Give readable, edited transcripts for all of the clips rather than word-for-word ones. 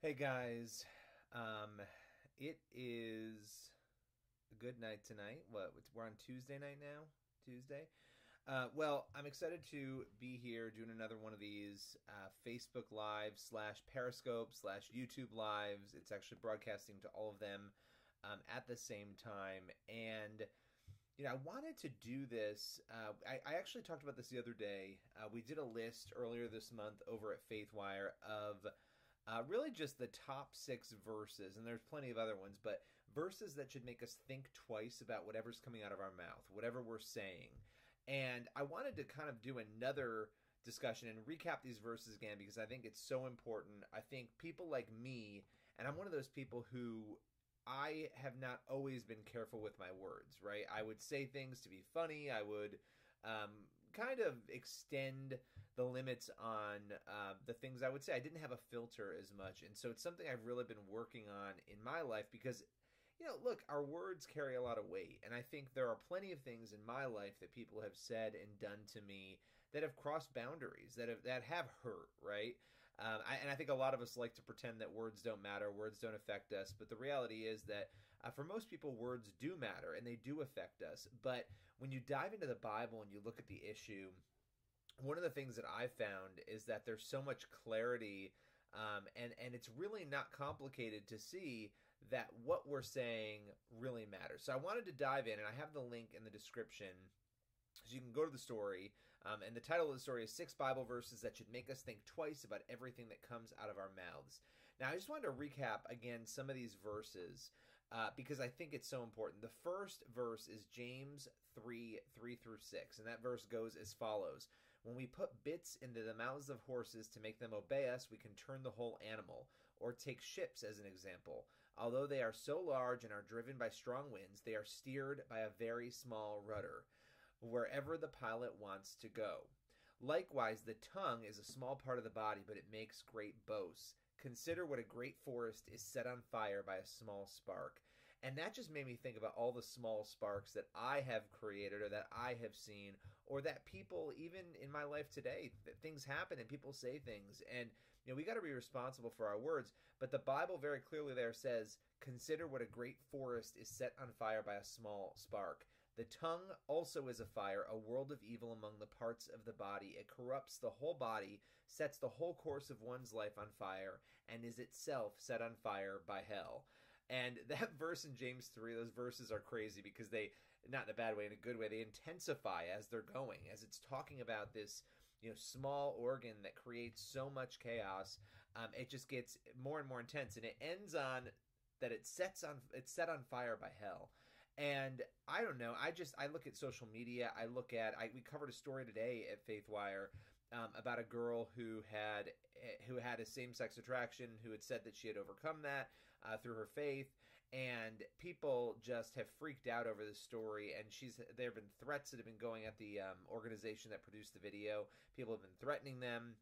Hey guys, um, it is a good night tonight. We're on Tuesday night now. Tuesday. Well, I'm excited to be here doing another one of these Facebook Live slash Periscope slash YouTube Lives. It's actually broadcasting to all of them at the same time, and I wanted to do this. I actually talked about this the other day. We did a list earlier this month over at FaithWire of really just the top six verses, and there's plenty of other ones, but verses that should make us think twice about whatever's coming out of our mouth, whatever we're saying. And I wanted to kind of do another discussion and recap these verses again because I think it's so important. I think people like me, and I'm one of those people who I have not always been careful with my words, right? I would say things to be funny. I would kind of extend the limits on the things I would say. I didn't have a filter as much. And so it's something I've really been working on in my life because, look, our words carry a lot of weight. And I think there are plenty of things in my life that people have said and done to me that have crossed boundaries, that have hurt, right? And I think a lot of us like to pretend that words don't matter, words don't affect us. But the reality is that for most people, words do matter and they do affect us. But when you dive into the Bible and you look at the issue, one of the things that I've found is that there's so much clarity, and it's really not complicated to see that what we're saying really matters. So I wanted to dive in, and I have the link in the description. So you can go to the story, and the title of the story is Six Bible Verses That Should Make Us Think Twice About Everything That Comes Out of Our Mouths. Now, I just wanted to recap, again, some of these verses because I think it's so important. The first verse is James 3:3-6, and that verse goes as follows. When we put bits into the mouths of horses to make them obey us, we can turn the whole animal. Or take ships as an example. Although they are so large and are driven by strong winds, they are steered by a very small rudder wherever the pilot wants to go. Likewise, the tongue is a small part of the body, but it makes great boasts. Consider what a great forest is set on fire by a small spark. And that just made me think about all the small sparks that I have created or that I have seen or that people, even in my life today, that things happen and people say things. And, we got to be responsible for our words. But the Bible very clearly there says, consider what a great forest is set on fire by a small spark. The tongue also is a fire, a world of evil among the parts of the body. It corrupts the whole body, sets the whole course of one's life on fire, and is itself set on fire by hell. And that verse in James 3, those verses are crazy because they, not in a bad way, in a good way, they intensify as they're going, as it's talking about this small organ that creates so much chaos. It just gets more and more intense, and it ends on that it's set on fire by hell. And I don't know. I look at social media. We covered a story today at FaithWire about a girl who had a same-sex attraction, who had said that she had overcome that through her faith, and people just have freaked out over this story. And there have been threats that have been going at the organization that produced the video. People have been threatening them,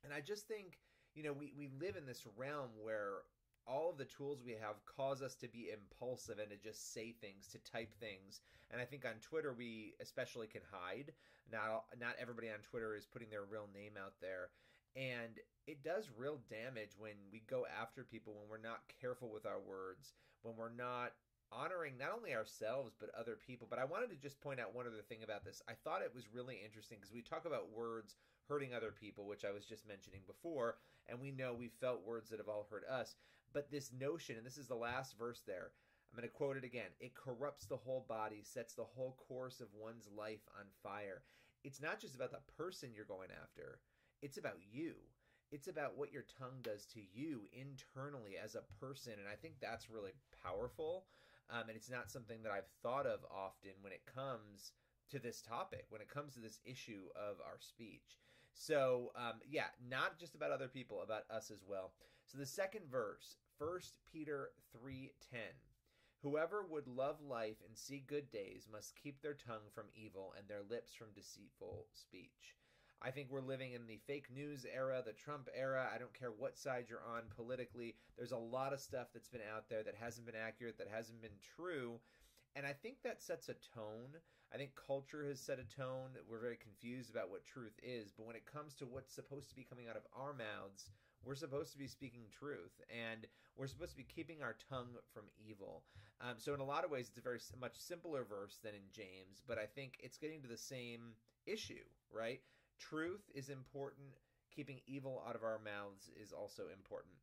and I just think we live in this realm where all of the tools we have cause us to be impulsive and to just say things, to type things. And I think on Twitter we especially can hide. Not everybody on Twitter is putting their real name out there. And it does real damage when we go after people, when we're not careful with our words, when we're not honoring not only ourselves but other people. But I wanted to just point out one other thing about this. I thought it was really interesting because we talk about words hurting other people, which I was just mentioning before, and we know we've felt words that have all hurt us. But this notion, and this is the last verse there, I'm going to quote it again. It corrupts the whole body, sets the whole course of one's life on fire. It's not just about the person you're going after. It's about you. It's about what your tongue does to you internally as a person. And I think that's really powerful. And it's not something that I've thought of often when it comes to this topic, when it comes to this issue of our speech. So, not just about other people, about us as well. So the second verse, 1 Peter 3:10. Whoever would love life and see good days must keep their tongue from evil and their lips from deceitful speech. I think we're living in the fake news era, the Trump era. I don't care what side you're on politically. There's a lot of stuff that's been out there that hasn't been accurate, that hasn't been true. And I think that sets a tone. I think culture has set a tone. We're very confused about what truth is. But when it comes to what's supposed to be coming out of our mouths, we're supposed to be speaking truth, and we're supposed to be keeping our tongue from evil. So in a lot of ways, it's a very much simpler verse than in James, but I think it's getting to the same issue, right? Truth is important. Keeping evil out of our mouths is also important.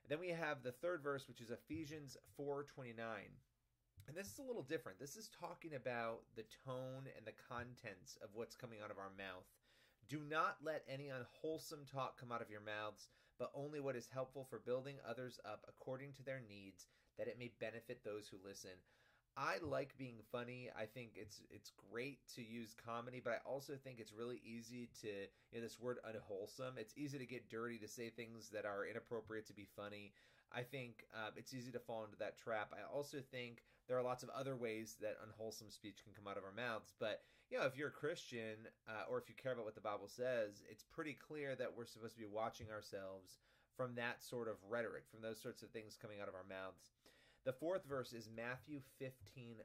Then we have the third verse, which is Ephesians 4:29. And this is a little different. This is talking about the tone and the contents of what's coming out of our mouth. Do not let any unwholesome talk come out of your mouths, but only what is helpful for building others up according to their needs, that it may benefit those who listen. I like being funny. I think it's great to use comedy, but I also think it's really easy to, this word unwholesome, it's easy to get dirty, to say things that are inappropriate to be funny. I think it's easy to fall into that trap. I also think there are lots of other ways that unwholesome speech can come out of our mouths. But, if you're a Christian or if you care about what the Bible says, it's pretty clear that we're supposed to be watching ourselves from that sort of rhetoric, from those sorts of things coming out of our mouths. The fourth verse is Matthew 15:11.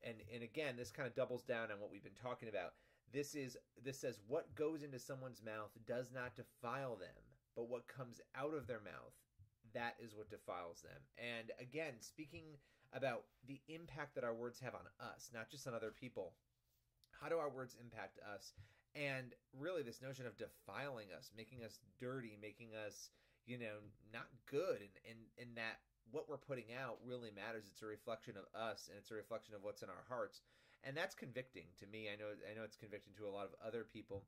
And again, this kind of doubles down on what we've been talking about. This says, what goes into someone's mouth does not defile them, but what comes out of their mouth, that is what defiles them. And again, speaking about the impact that our words have on us, not just on other people. How do our words impact us? And really this notion of defiling us, making us dirty, making us, not good, and that what we're putting out really matters. It's a reflection of us, and it's a reflection of what's in our hearts. And that's convicting to me. I know it's convicting to a lot of other people.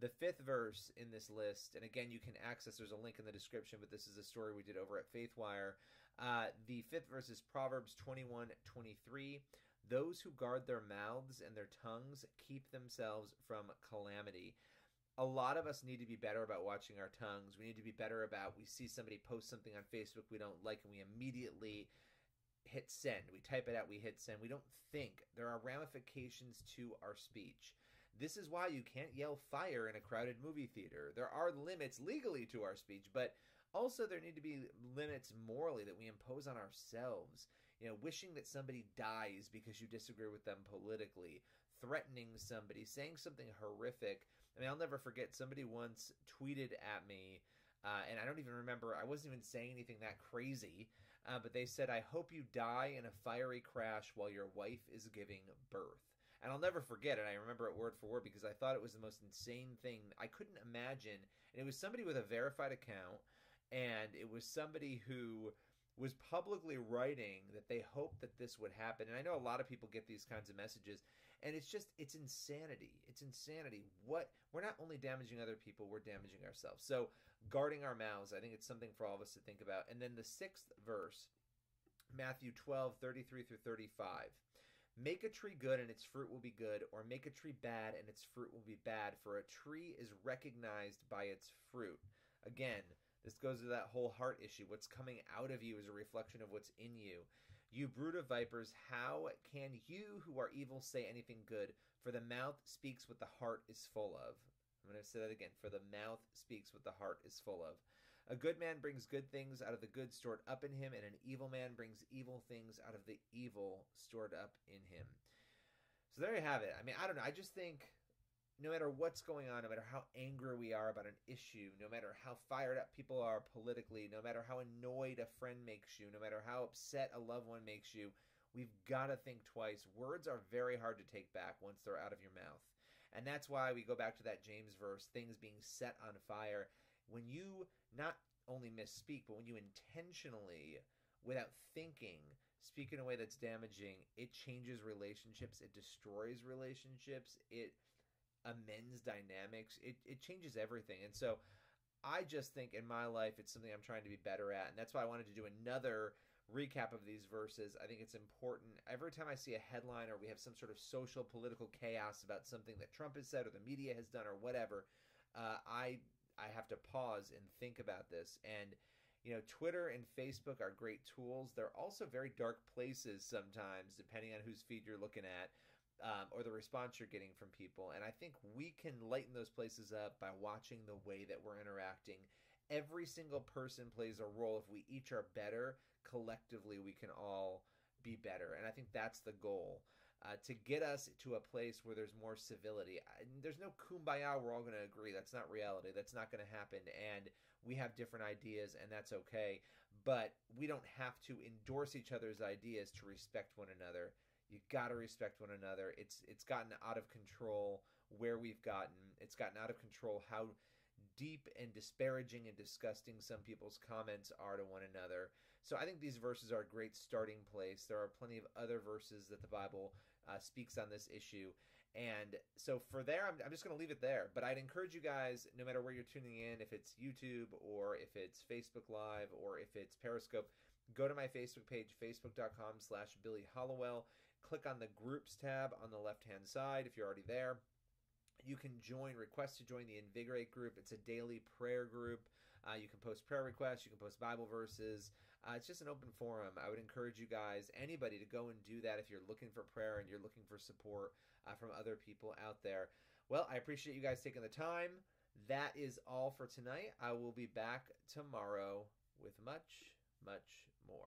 The fifth verse in this list, and again, you can access, there's a link in the description, but this is a story we did over at FaithWire. The fifth verse is Proverbs 21:23. Those who guard their mouths and their tongues keep themselves from calamity. A lot of us need to be better about watching our tongues. We need to be better about, we see somebody post something on Facebook we don't like, and we immediately hit send. We type it out, we hit send. We don't think. There are ramifications to our speech. This is why you can't yell fire in a crowded movie theater. There are limits legally to our speech, but also there need to be limits morally that we impose on ourselves. Wishing that somebody dies because you disagree with them politically, threatening somebody, saying something horrific. I'll never forget, somebody once tweeted at me, and I don't even remember, I wasn't even saying anything that crazy, but they said, I hope you die in a fiery crash while your wife is giving birth. And I'll never forget it. I remember it word for word because I thought it was the most insane thing. I couldn't imagine. And it was somebody with a verified account, and it was somebody who was publicly writing that they hoped that this would happen. And I know a lot of people get these kinds of messages, and it's insanity. It's insanity. We're not only damaging other people, we're damaging ourselves. So guarding our mouths, I think it's something for all of us to think about. And then the sixth verse, Matthew 12:33-35. Make a tree good and its fruit will be good, or make a tree bad and its fruit will be bad, for a tree is recognized by its fruit. Again, this goes to that whole heart issue. What's coming out of you is a reflection of what's in you. You brood of vipers, how can you who are evil say anything good? For the mouth speaks what the heart is full of. I'm going to say that again. For the mouth speaks what the heart is full of. A good man brings good things out of the good stored up in him, and an evil man brings evil things out of the evil stored up in him. So there you have it. I don't know. I just think no matter what's going on, no matter how angry we are about an issue, no matter how fired up people are politically, no matter how annoyed a friend makes you, no matter how upset a loved one makes you, we've got to think twice. Words are very hard to take back once they're out of your mouth. And that's why we go back to that James verse, things being set on fire. When you not only misspeak, but when you intentionally, without thinking, speak in a way that's damaging, it changes relationships, it destroys relationships, it amends dynamics, it changes everything. And so I just think in my life it's something I'm trying to be better at, and that's why I wanted to do another recap of these verses. I think it's important. Every time I see a headline or we have some sort of social political chaos about something that Trump has said or the media has done or whatever, I have to pause and think about this. And Twitter and Facebook are great tools. They're also very dark places sometimes, depending on whose feed you're looking at, or the response you're getting from people. And I think we can lighten those places up by watching the way that we're interacting. Every single person plays a role. If we each are better, collectively we can all be better. And I think that's the goal. to get us to a place where there's more civility. There's no kumbaya, we're all going to agree. That's not reality. That's not going to happen. And we have different ideas, and that's okay. But we don't have to endorse each other's ideas to respect one another. You got to respect one another. It's gotten out of control where we've gotten. It's gotten out of control how deep and disparaging and disgusting some people's comments are to one another. So I think these verses are a great starting place. There are plenty of other verses that the Bible speaks on this issue. And so for there, I'm just going to leave it there. But I'd encourage you guys, no matter where you're tuning in, if it's YouTube or if it's Facebook Live or if it's Periscope, go to my Facebook page, facebook.com/Billy Hallowell. Click on the Groups tab on the left-hand side if you're already there. You can request to join the Invigorate group. It's a daily prayer group. You can post prayer requests. You can post Bible verses. It's just an open forum. I would encourage you guys, anybody, to go and do that if you're looking for prayer and you're looking for support from other people out there. Well, I appreciate you guys taking the time. That is all for tonight. I will be back tomorrow with much, much more.